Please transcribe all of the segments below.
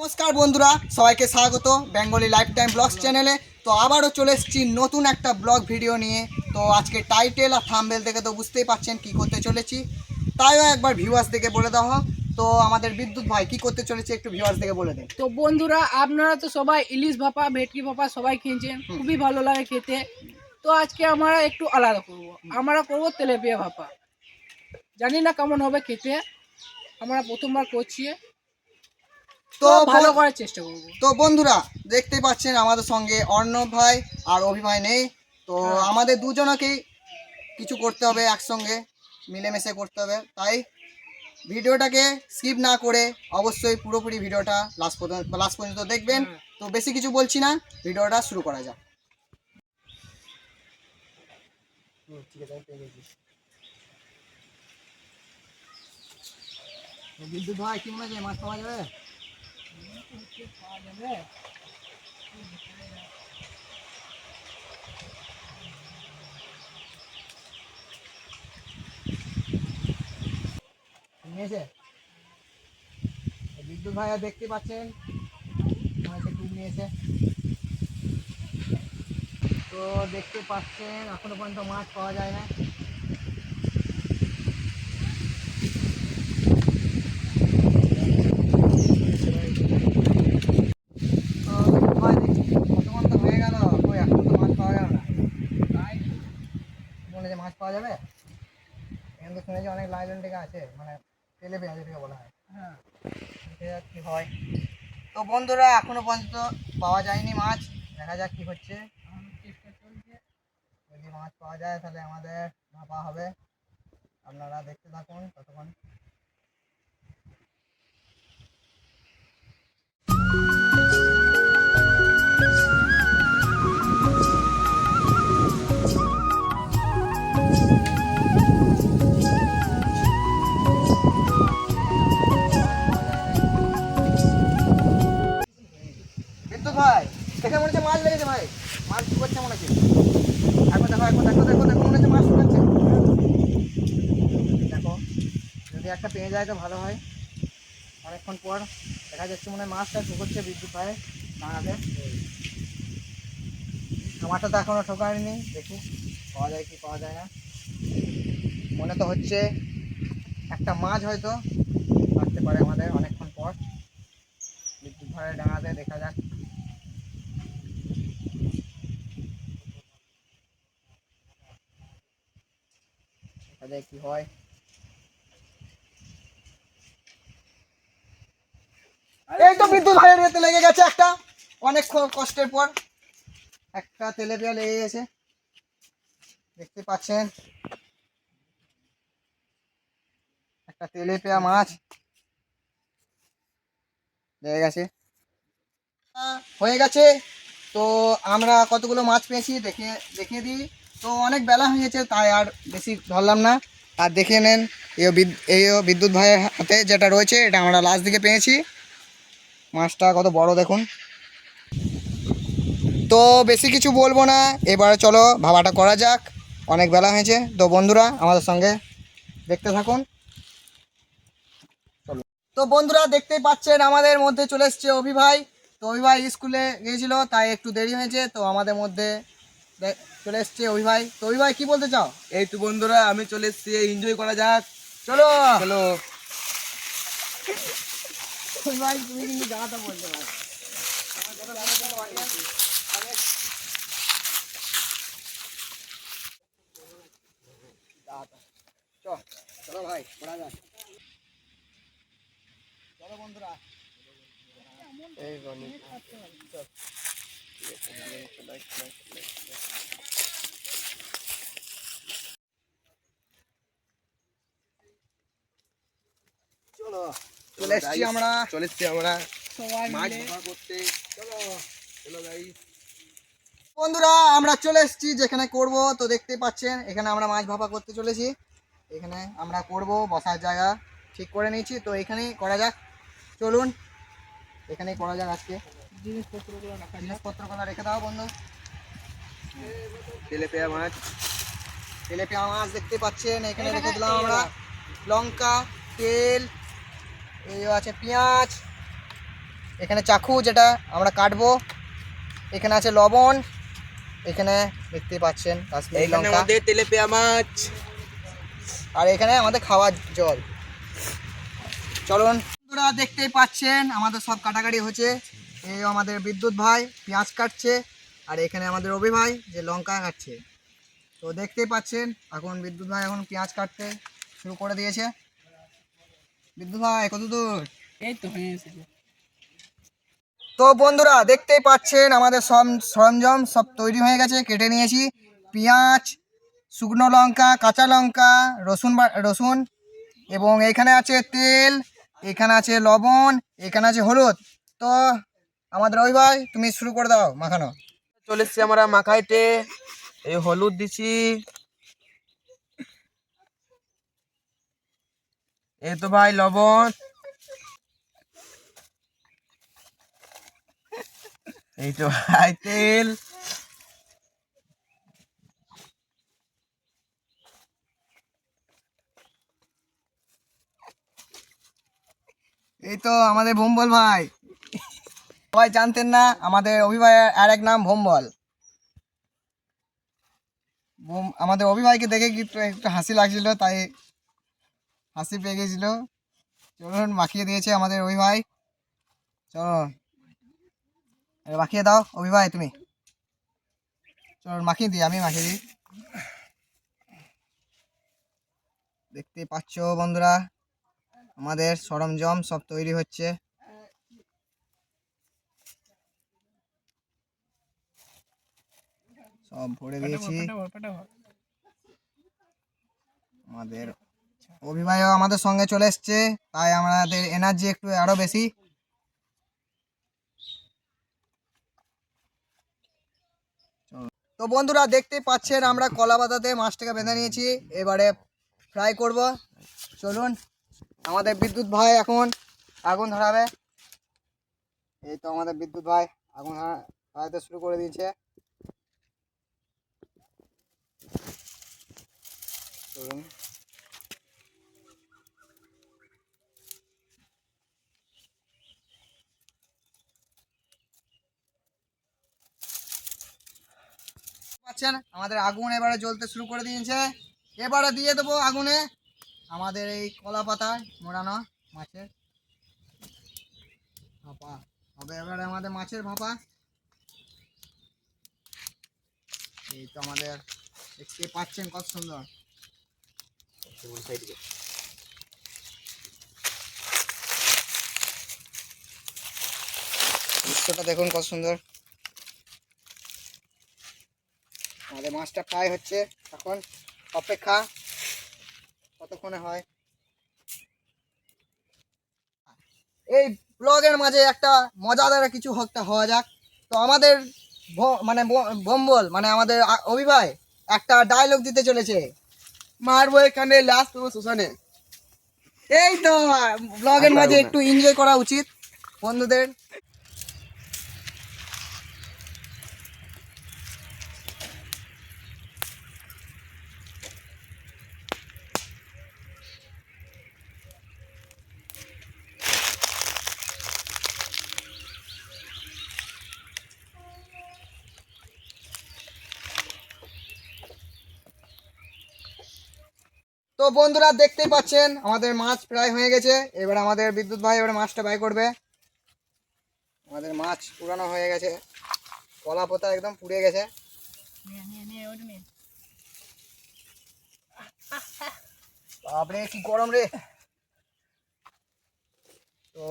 নমস্কার বন্ধুরা, সবাইকে স্বাগত বেঙ্গলি লাইফ টাইম ব্লগস চ্যানেলে। তো আবারও চলে এসেছি নতুন একটা ব্লগ ভিডিও নিয়ে। তো আজকে টাইটেল আর থাম্বনেল দেখে তো বুঝতেই পারছেন কি করতে চলেছি, তাইও একবার ভিউয়ার্স দেখে বলে দেওয়া হোক। তো আমাদের বিদ্যুৎ ভাই কি করতে চলেছে একটু ভিউয়ার্স দেখে বলে দেন। তো বন্ধুরা, আপনারা তো সবাই ইলিশ ভাপা, ভেটকি ভাপা সবাই খেয়েছেন, খুবই ভালো লাগে খেতে। তো আজকে আমরা একটু আলাদা করব, আমরা করব তেলাপিয়া ভাপা। জানি না কেমন হবে খেতে, আমরা প্রথমবার করছি, তো ভালো করার চেষ্টা করব। তো বন্ধুরা দেখতেই পাচ্ছেন আমাদের সঙ্গে অর্ণব ভাই আর অভিভাই নেই। তো আমাদের দুজনকেই কিছু করতে হবে, একসঙ্গে মিলেমিশে করতে হবে। তাই ভিডিওটাকে স্কিপ না করে অবশ্যই পুরোপুরি ভিডিওটা লাস্ট পর্যন্ত দেখবেন। তো বেশি কিছু বলছি না, ভিডিওটা শুরু করা যাক। বিদ্যুৎ ভাই কি মনে হয় মাছ পাওয়া যাবে? নিয়েছে বিদ্যুৎ ভাইয়া, দেখতে পাচ্ছেন টুপ নিয়েছে। তো দেখতে পাচ্ছেন এখনো পর্যন্ত মাছ পাওয়া যায় না। কতক্ষণ তো হয়ে গেল, কই এখন তো মাছ পাওয়া গেল না। তাই মনে যে মাছ পাওয়া যাবে, এখানে তো শুনেছি অনেক লাইলন টেকা আছে, মানে তেলাপিয়া যেটাকে বলা হয়। হ্যাঁ, কি হয়। তো বন্ধুরা এখনো পর্যন্ত পাওয়া যায়নি মাছ, দেখা যাক কি হচ্ছে। যদি মাছ পাওয়া যায় তাহলে আমাদের ভাপা হবে, আপনারা দেখতে থাকুন ততক্ষণ। বিদ্যুৎ ভাই দেখে মনে হচ্ছে মাছ লেগেছে ভাই, মাছ করছে মনে হচ্ছে। একবার দেখো, একবার দেখো, দেখো দেখো, মনে হচ্ছে মাছ শুকাচ্ছে। দেখো যদি একটা পেয়ে যায় তো ভালো হয়। অনেকক্ষণ পর দেখা যাচ্ছে মনে হয় মাছটা ঠুকচ্ছে বিদ্যুৎ ভাই ডাঙাতে। আমারটা তো এখনও ঠোকায়নি, দেখি পাওয়া যায় কি পাওয়া যায় না। মনে তো হচ্ছে একটা মাছ হয়তো আসতে পারে আমাদের অনেকক্ষণ পর বিদ্যুৎ ভাইয়ের ডাঙাতে। দেখা যাক কি হয়। এই তো বিদ্যুৎ ভাইয়ের ইয়েতে লেগে গেছে একটা, অনেক কষ্টের পর একটা তেলাপিয়া লেগে গেছে, দেখতে পাচ্ছেন একটা তেলাপিয়া মাছ লেগে গেছে। হয়ে গেছে। তো আমরা কতগুলো মাছ পেয়েছি দেখিয়ে দিই। তো অনেক বেলা হয়ে গেছে তাই আর বেশি ধরলাম না। আর দেখে নেন এই বিদ্যুৎ ভাইয়ের হাতে যেটা রয়েছে, এটা আমরা লাস্ট দিকে পেয়েছি। মাছটা কত বড় দেখুন। তো বেশি কিছু বলবো না, এবারে চলো ভাবাটা করা যাক, অনেক বেলা হয়েছে। তো বন্ধুরা আমাদের সঙ্গে দেখতে থাকুন। চলো। তো বন্ধুরা দেখতেই পাচ্ছেন আমাদের মধ্যে চলে এসছে অভিভাই। তো অভিভাই স্কুলে গিয়েছিল তাই একটু দেরি হয়েছে, তো আমাদের মধ্যে চলে এসছে অভিভাই। তো অভিভাই কি বলতে চাও? এই তো বন্ধুরা আমি চলে এসেছি, এনজয় করা যাক, চলো চলো। অভিভাই তুমি কিন্তু জানাটা বলতে পারো। চলো ভাই পড়া যাক, চলো বন্ধুরা। এই চলে এসছি আমরা সবাই মাছ মিলে ভাপা করতে। চলো বন্ধুরা আমরা চলে এসেছি যেখানে করব। তো দেখতে পাচ্ছেন এখানে আমরা মাছ ভাপা করতে চলেছি। এখানে আমরা করব, বসার জায়গা ঠিক করে নিয়েছি, তো এখানেই করা যাক। চলুন এখানেই করা যাক আজকে। জিনিসপত্রগুলো রেখে দাও বন্ধু। তেলেপিয়া মাছ। তেলেপিয়া মাছ দেখতে পাচ্ছেন, এখানে রেখে দিলাম আমরা। লঙ্কা, তেল, এই আছে পেঁয়াজ, এখানে চাকু যেটা আমরা কাটবো, এখানে আছে লবণ, এখানে দেখতে পাচ্ছেন কাশ্মীরি এখানে লঙ্কা, আমাদের তেলেপিয়া মাছ। আর এখানে আমাদের খাওয়ার জল। চলুন বন্ধুরা, দেখতেই পাচ্ছেন আমাদের সব কাটাকাটি হচ্ছে। এই আমাদের বিদ্যুৎ ভাই পেঁয়াজ কাটছে, আর এখানে আমাদের অভি ভাই যে লঙ্কা কাটছে। তো দেখতেই পাচ্ছেন এখন বিদ্যুৎ ভাই এখন পেঁয়াজ কাটতে শুরু করে দিয়েছে। বিদ্যুৎ ভাই কত দূর? এই তো হয়ে এসেছে। তো বন্ধুরা দেখতেই পাচ্ছেন আমাদের সব সরঞ্জাম সব তৈরি হয়ে গেছে, কেটে নিয়েছি। পেঁয়াজ, শুকনো লঙ্কা, কাঁচা লঙ্কা, রসুন, এবং এখানে আছে তেল, এখানে আছে লবণ, এখানে আছে হলুদ। তো আমাদের ওই ভাই তুমি শুরু করে দাও মাখানো। চলে এসছি আমরা মাখাইতে। এই হলুদ দিছি, এই তো ভাই লবণ, এই তো ভাই তেল, এই তো আমাদের ভোম্বল ভাই, সবাই জানতেন না আমাদের অভিভাই আর এক নাম ভোম্বল। আমাদের অভিভাইকে দেখে কি একটু একটু হাসি লাগছিল, তাই হাসি পেয়ে গেছিল। চলুন মাখিয়ে দিয়েছে আমাদের অভিভাই। চলো মাখিয়ে দাও অভিভাই তুমি। চলুন মাখিয়ে দিই, আমি মাখিয়ে দিই। দেখতে পাচ্ছ বন্ধুরা আমাদের সরঞ্জাম সব তৈরি হচ্ছে। সব ভরে দিয়েছি। আমাদের অভিভাবক আমাদের সঙ্গে চলে এসছে, তাই আমাদের এনার্জি একটু আরো বেশি। তো বন্ধুরা দেখতে পাচ্ছেন আমরা কলা পাতাতে মাছটাকে বেঁধে নিয়েছি, এবারে ফ্রাই করব। চলুন আমাদের বিদ্যুৎ ভাই এখন আগুন ধরাবে। এই তো আমাদের বিদ্যুৎ ভাই আগুন ধরাতে শুরু করে দিয়েছে। চলুন পাচ্ছেন আমাদের আগুন এবারে জ্বলতে শুরু করে দিয়েছে। এবারে দিয়ে দেবো আগুনে আমাদের এই কলা পাতায় মোড়ানো মাছের ভাপা হবে। এবারে আমাদের মাছের ভাপা, এই তো আমাদের দেখতে পাচ্ছেন কত সুন্দর। দৃশ্যটা দেখুন কত সুন্দর। আমাদের মাছটা ফ্রাই হচ্ছে, এখন অপেক্ষা কতক্ষণে হয়। এই ব্লগের মাঝে একটা মজাদার কিছু হওয়া যাক। তো আমাদের মানে ভম্বল মানে আমাদের অভিভাই একটা ডায়লগ দিতে চলেছে। মারবো এখানে, লাস্ট দেবো শ্মশানে। এই তো ব্লগের মাঝে একটু এনজয় করা উচিত বন্ধুদের। তো বন্ধুরা দেখতেই পাচ্ছেন আমাদের মাছ প্রায় হয়ে গেছে। এবার আমাদের বিদ্যুৎ ভাই এবারে মাছটা বাই করবে। আমাদের মাছ পুরানো হয়ে গেছে, কলা পাতা একদম পুড়ে গেছে। বাপরে কি গরম রে। তো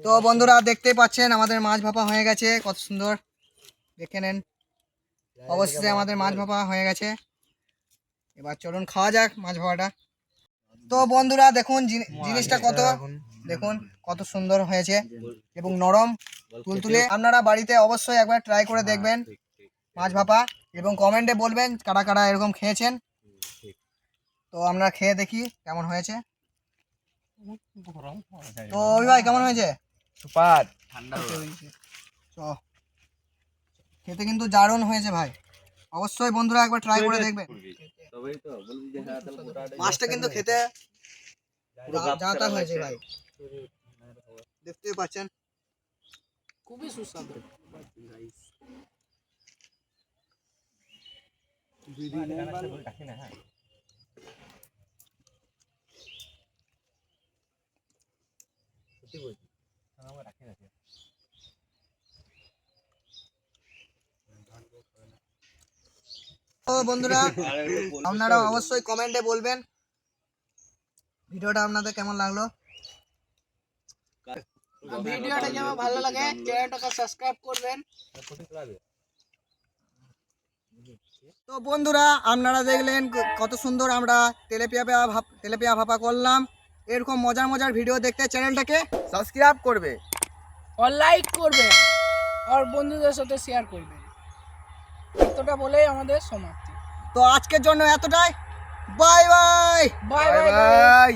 তো বন্ধুরা দেখতেই পাচ্ছেন আমাদের মাছ ভাপা হয়ে গেছে, কত সুন্দর দেখে নেন। অবশেষে আমাদের মাছ ভাপা হয়ে গেছে, এবার চলুন খাওয়া যাক মাছ ভাপাটা। তো বন্ধুরা দেখুন জিনিসটা কত, দেখুন কত সুন্দর হয়েছে এবং নরম তুলতুলে। আপনারা বাড়িতে অবশ্যই একবার ট্রাই করে দেখবেন। মাছ ভাপা, এবং কমেন্টে বলবেন কারা কারা এরকম খেয়েছেন। তো আমরা খেয়ে দেখি কেমন হয়েছে। তো অভি ভাই কেমন হয়েছে? সুপার। তো খেতে কিন্তু দারুণ হয়েছে ভাই, অবশ্যই বন্ধুরা একবার ট্রাই করে দেখবেন। মাছটা কিন্তু খেতে যা তা হয়েছে ভাই, দেখতেই পাচ্ছেন। খুবই সুস্বাদু। তো বন্ধুরা আপনারা অবশ্যই কমেন্টে বলবেন ভিডিওটা আপনাদের কেমন লাগলো। ভিডিওটা যেমন ভালো লাগে চ্যানেলটাকে সাবস্ক্রাইব করবেন। তো বন্ধুরা আপনারা দেখলেন কত সুন্দর আমরা তেলেপিয়া ভাপা করলাম। এরকম মজার মজার ভিডিও দেখতে চ্যানেলটাকে সাবস্ক্রাইব করবে और লাইক করবেন আর বন্ধুদের সাথে শেয়ার করবেন। এতটা বলেই আমাদের সমাপ্তি। তো আজকের জন্য এতটাই। Bye bye. Bye bye. By.